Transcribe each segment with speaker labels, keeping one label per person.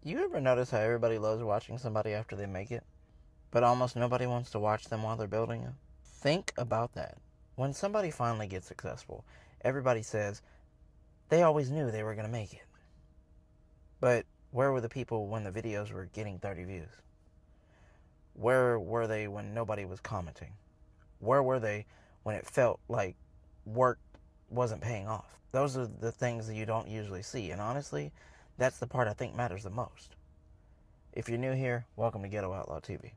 Speaker 1: You ever notice how everybody loves watching somebody after they make it, but almost nobody wants to watch them while they're building it? Think about that. When somebody finally gets successful, everybody says they always knew they were going to make it. But where were the people when the videos were getting 30 views? Where were they when nobody was commenting? Where were they when it felt like work wasn't paying off? Those are the things that you don't usually see. And honestly, that's the part I think matters the most. If you're new here, welcome to Ghetto Outlaw TV.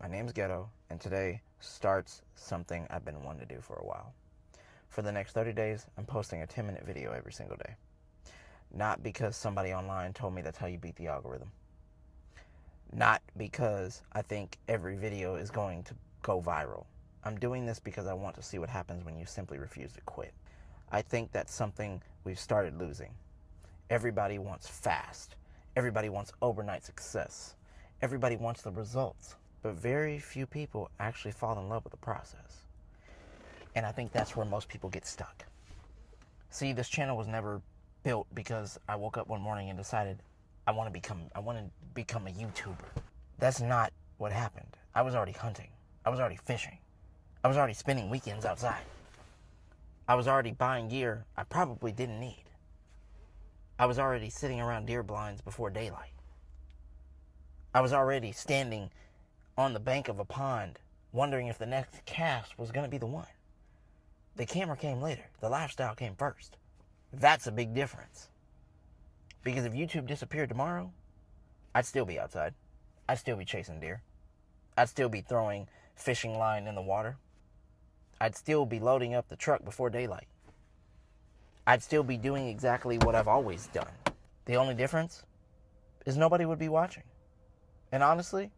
Speaker 1: My name's Ghetto, and today starts something I've been wanting to do for a while. For the next 30 days, I'm posting a 10-minute video every single day. Not because somebody online told me that's how you beat the algorithm. Not because I think every video is going to go viral. I'm doing this because I want to see what happens when you simply refuse to quit. I think that's something we've started losing. Everybody wants fast. Everybody wants overnight success. Everybody wants the results. But very few people actually fall in love with the process. And I think that's where most people get stuck. See, this channel was never built because I woke up one morning and decided I want to become a YouTuber. That's not what happened. I was already hunting. I was already fishing. I was already spending weekends outside. I was already buying gear I probably didn't need. I was already sitting around deer blinds before daylight. I was already standing on the bank of a pond wondering if the next cast was going to be the one. The camera came later. The lifestyle came first. That's a big difference. Because if YouTube disappeared tomorrow, I'd still be outside. I'd still be chasing deer. I'd still be throwing fishing line in the water. I'd still be loading up the truck before daylight. I'd still be doing exactly what I've always done. The only difference is nobody would be watching. And honestly,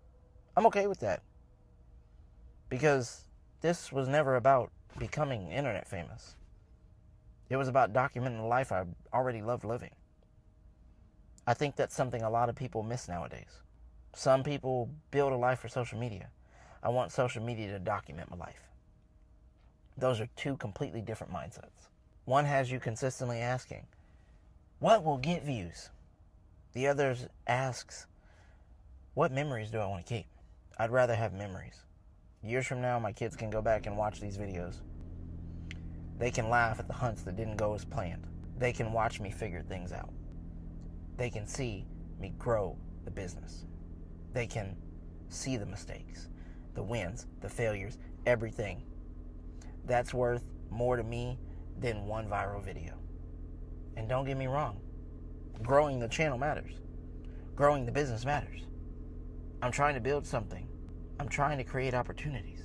Speaker 1: I'm okay with that. Because this was never about becoming internet famous. It was about documenting the life I already loved living. I think that's something a lot of people miss nowadays. Some people build a life for social media. I want social media to document my life. Those are two completely different mindsets. One has you consistently asking, what will get views? The other asks, what memories do I want to keep? I'd rather have memories. Years from now, my kids can go back and watch these videos. They can laugh at the hunts that didn't go as planned. They can watch me figure things out. They can see me grow the business. They can see the mistakes, the wins, the failures, everything. That's worth more to me than one viral video. And don't get me wrong, growing the channel matters. Growing the business matters. I'm trying to build something. I'm trying to create opportunities.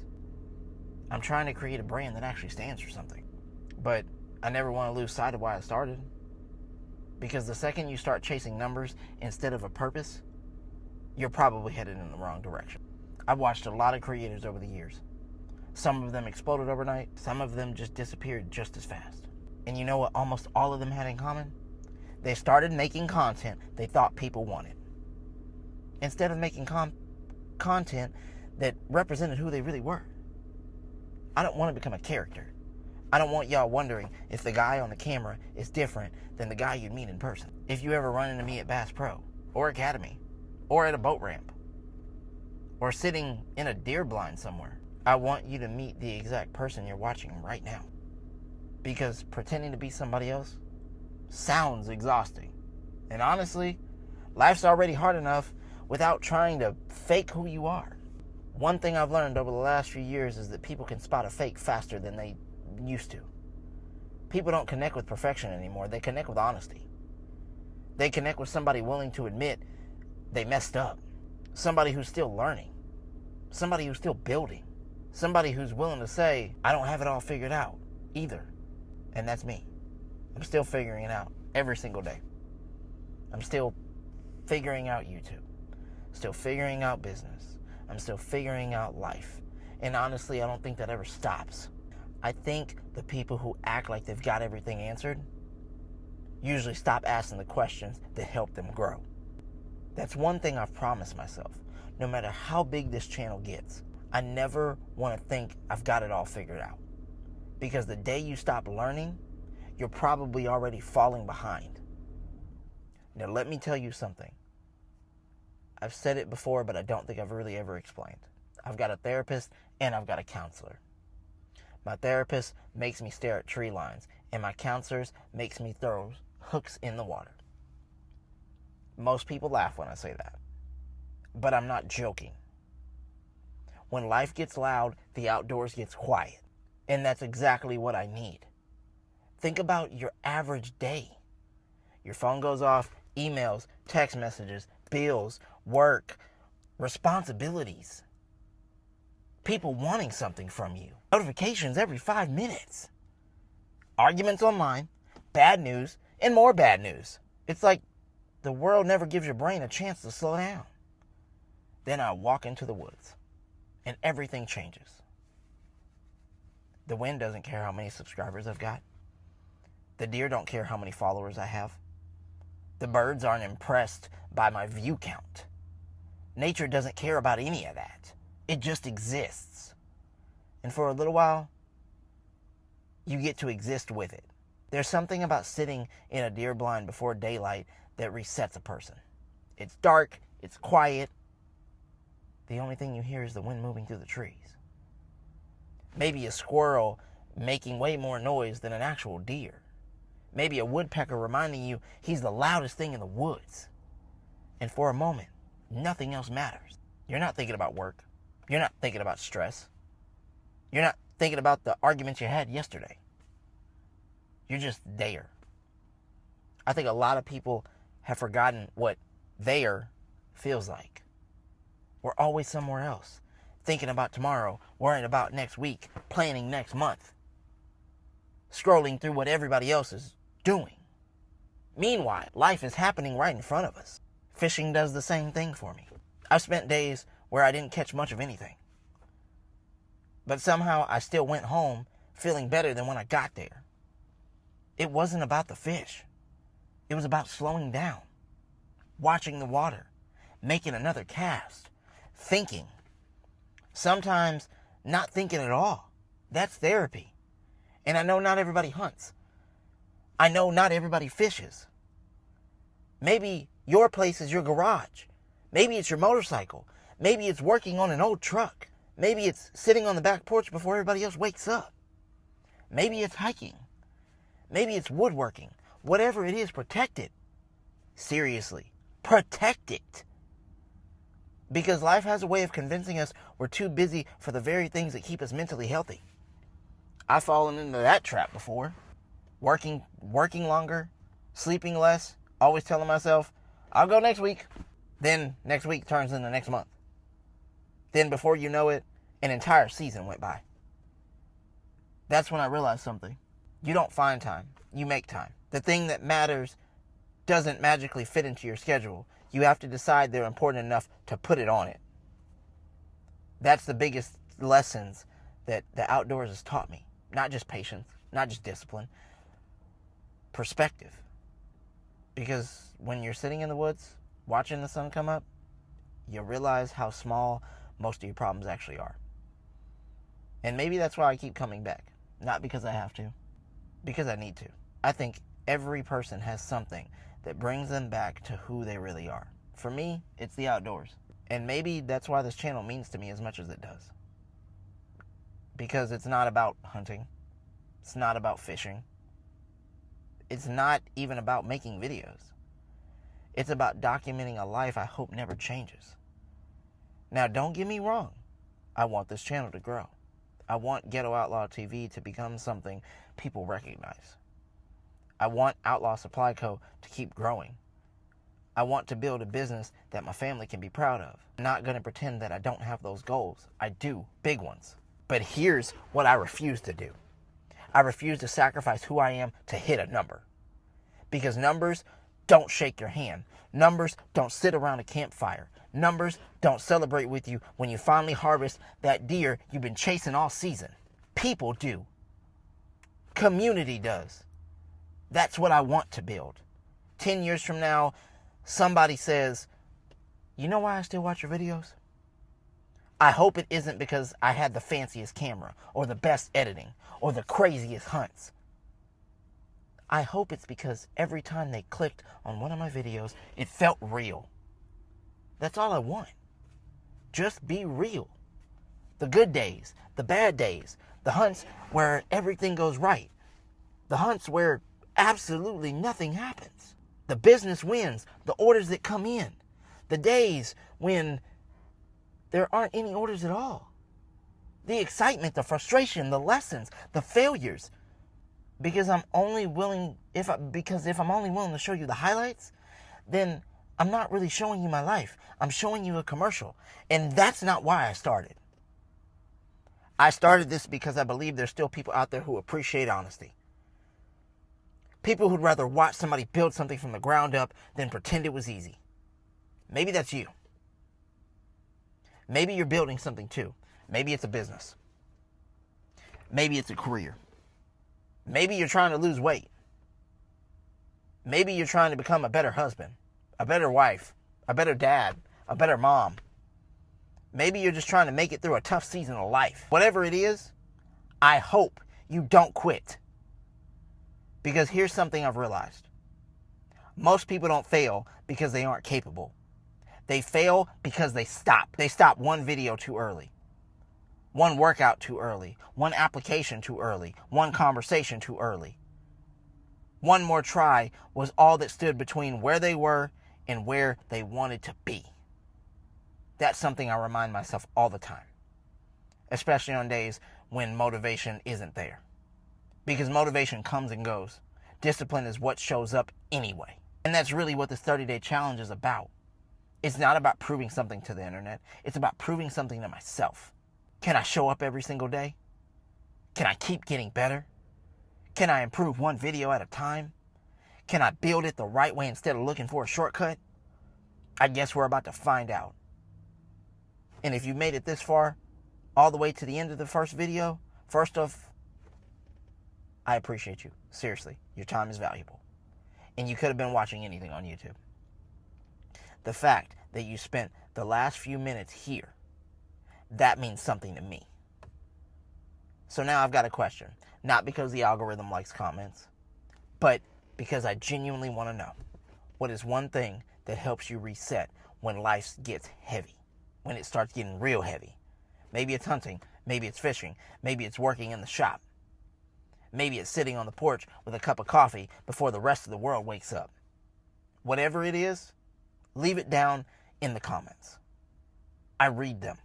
Speaker 1: I'm trying to create a brand that actually stands for something. But I never want to lose sight of why I started. Because the second you start chasing numbers instead of a purpose, you're probably headed in the wrong direction. I've watched a lot of creators over the years. Some of them exploded overnight. Some of them just disappeared just as fast. And you know what almost all of them had in common? They started making content they thought people wanted. Instead of making content that represented who they really were. I don't want to become a character. I don't want y'all wondering if the guy on the camera is different than the guy you'd meet in person. If you ever run into me at Bass Pro, or Academy, or at a boat ramp, or sitting in a deer blind somewhere, I want you to meet the exact person you're watching right now. Because pretending to be somebody else sounds exhausting. And honestly, life's already hard enough without trying to fake who you are. One thing I've learned over the last few years is that people can spot a fake faster than they used to. People don't connect with perfection anymore. They connect with honesty. They connect with somebody willing to admit they messed up. Somebody who's still learning. Somebody who's still building. Somebody who's willing to say, I don't have it all figured out either. And that's me. I'm still figuring it out every single day. I'm still figuring out YouTube. Still figuring out business. I'm still figuring out life. And honestly, I don't think that ever stops. I think the people who act like they've got everything answered usually stop asking the questions that help them grow. That's one thing I've promised myself. No matter how big this channel gets, I never want to think I've got it all figured out. Because the day you stop learning, you're probably already falling behind. Now let me tell you something. I've said it before, but I don't think I've really ever explained. I've got a therapist and I've got a counselor. My therapist makes me stare at tree lines, and my counselors makes me throw hooks in the water. Most people laugh when I say that, but I'm not joking. When life gets loud, the outdoors gets quiet, and that's exactly what I need. Think about your average day. Your phone goes off, emails, text messages, bills, work, responsibilities. People wanting something from you. Notifications every 5 minutes. Arguments online, bad news, and more bad news. It's like the world never gives your brain a chance to slow down. Then I walk into the woods, and everything changes. The wind doesn't care how many subscribers I've got. The deer don't care how many followers I have. The birds aren't impressed by my view count. Nature doesn't care about any of that. It just exists. And for a little while, you get to exist with it. There's something about sitting in a deer blind before daylight that resets a person. It's dark, it's quiet. The only thing you hear is the wind moving through the trees. Maybe a squirrel making way more noise than an actual deer. Maybe a woodpecker reminding you he's the loudest thing in the woods. And for a moment, nothing else matters. You're not thinking about work. You're not thinking about stress. You're not thinking about the arguments you had yesterday. You're just there. I think a lot of people have forgotten what there feels like. We're always somewhere else, thinking about tomorrow, worrying about next week, planning next month, scrolling through what everybody else is doing. Meanwhile, life is happening right in front of us. Fishing does the same thing for me. I've spent days where I didn't catch much of anything, but somehow I still went home feeling better than when I got there. It wasn't about the fish. It was about slowing down, watching the water, making another cast, thinking. Sometimes not thinking at all. That's therapy. And I know not everybody hunts. I know not everybody fishes. Maybe your place is your garage. Maybe it's your motorcycle. Maybe it's working on an old truck. Maybe it's sitting on the back porch before everybody else wakes up. Maybe it's hiking. Maybe it's woodworking. Whatever it is, protect it. Seriously, protect it. Because life has a way of convincing us we're too busy for the very things that keep us mentally healthy. I've fallen into that trap before. Working longer, sleeping less, always telling myself, I'll go next week. Then next week turns into next month. Then before you know it, an entire season went by. That's when I realized something. You don't find time, you make time. The thing that matters doesn't magically fit into your schedule. You have to decide they're important enough to put it on it. That's the biggest lessons that the outdoors has taught me. Not just patience, not just discipline, perspective. Because when you're sitting in the woods, watching the sun come up, you realize how small most of your problems actually are. And maybe that's why I keep coming back. Not because I have to, because I need to. I think every person has something that brings them back to who they really are. For me, it's the outdoors. And maybe that's why this channel means to me as much as it does. Because it's not about hunting. It's not about fishing. It's not even about making videos. It's about documenting a life I hope never changes. Now, don't get me wrong. I want this channel to grow. I want Ghetto Outlaw TV to become something people recognize. I want Outlaw Supply Co. to keep growing. I want to build a business that my family can be proud of. I'm not going to pretend that I don't have those goals. I do, big ones. But here's what I refuse to do. I refuse to sacrifice who I am to hit a number. Because numbers don't shake your hand. Numbers don't sit around a campfire. Numbers don't celebrate with you when you finally harvest that deer you've been chasing all season. People do. Community does. That's what I want to build. 10 years from now, somebody says, you know why I still watch your videos? I hope it isn't because I had the fanciest camera or the best editing or the craziest hunts. I hope it's because every time they clicked on one of my videos, it felt real. That's all I want. Just be real. The good days, the bad days, the hunts where everything goes right, the hunts where absolutely nothing happens, the business wins, the orders that come in, the days when there aren't any orders at all, the excitement, the frustration, the lessons, the failures. Because if I'm only willing to show you the highlights, then I'm not really showing you my life. I'm showing you a commercial. And that's not why I started. I started this because I believe there's still people out there who appreciate honesty. People who'd rather watch somebody build something from the ground up than pretend it was easy. Maybe that's you. Maybe you're building something too. Maybe it's a business. Maybe it's a career. Maybe you're trying to lose weight. Maybe you're trying to become a better husband, a better wife, a better dad, a better mom. Maybe you're just trying to make it through a tough season of life. Whatever it is, I hope you don't quit. Because here's something I've realized. Most people don't fail because they aren't capable. They fail because they stop. They stop one video too early. One workout too early. One application too early. One conversation too early. One more try was all that stood between where they were and where they wanted to be. That's something I remind myself all the time. Especially on days when motivation isn't there. Because motivation comes and goes. Discipline is what shows up anyway. And that's really what this 30-day challenge is about. It's not about proving something to the internet. It's about proving something to myself. Can I show up every single day? Can I keep getting better? Can I improve one video at a time? Can I build it the right way instead of looking for a shortcut? I guess we're about to find out. And if you made it this far, all the way to the end of the first video, first off, I appreciate you. Seriously, your time is valuable. And you could have been watching anything on YouTube. The fact that you spent the last few minutes here, that means something to me. So now I've got a question. Not because the algorithm likes comments, but because I genuinely want to know, what is one thing that helps you reset when life gets heavy? When it starts getting real heavy? Maybe it's hunting. Maybe it's fishing. Maybe it's working in the shop. Maybe it's sitting on the porch with a cup of coffee before the rest of the world wakes up. Whatever it is, leave it down in the comments. I read them.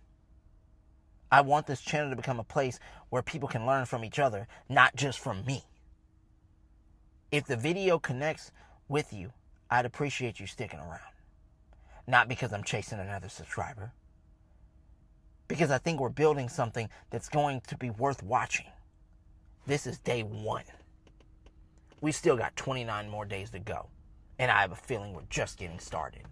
Speaker 1: I want this channel to become a place where people can learn from each other, not just from me. If the video connects with you, I'd appreciate you sticking around. Not because I'm chasing another subscriber. Because I think we're building something that's going to be worth watching. This is day 1. We still got 29 more days to go. And I have a feeling we're just getting started.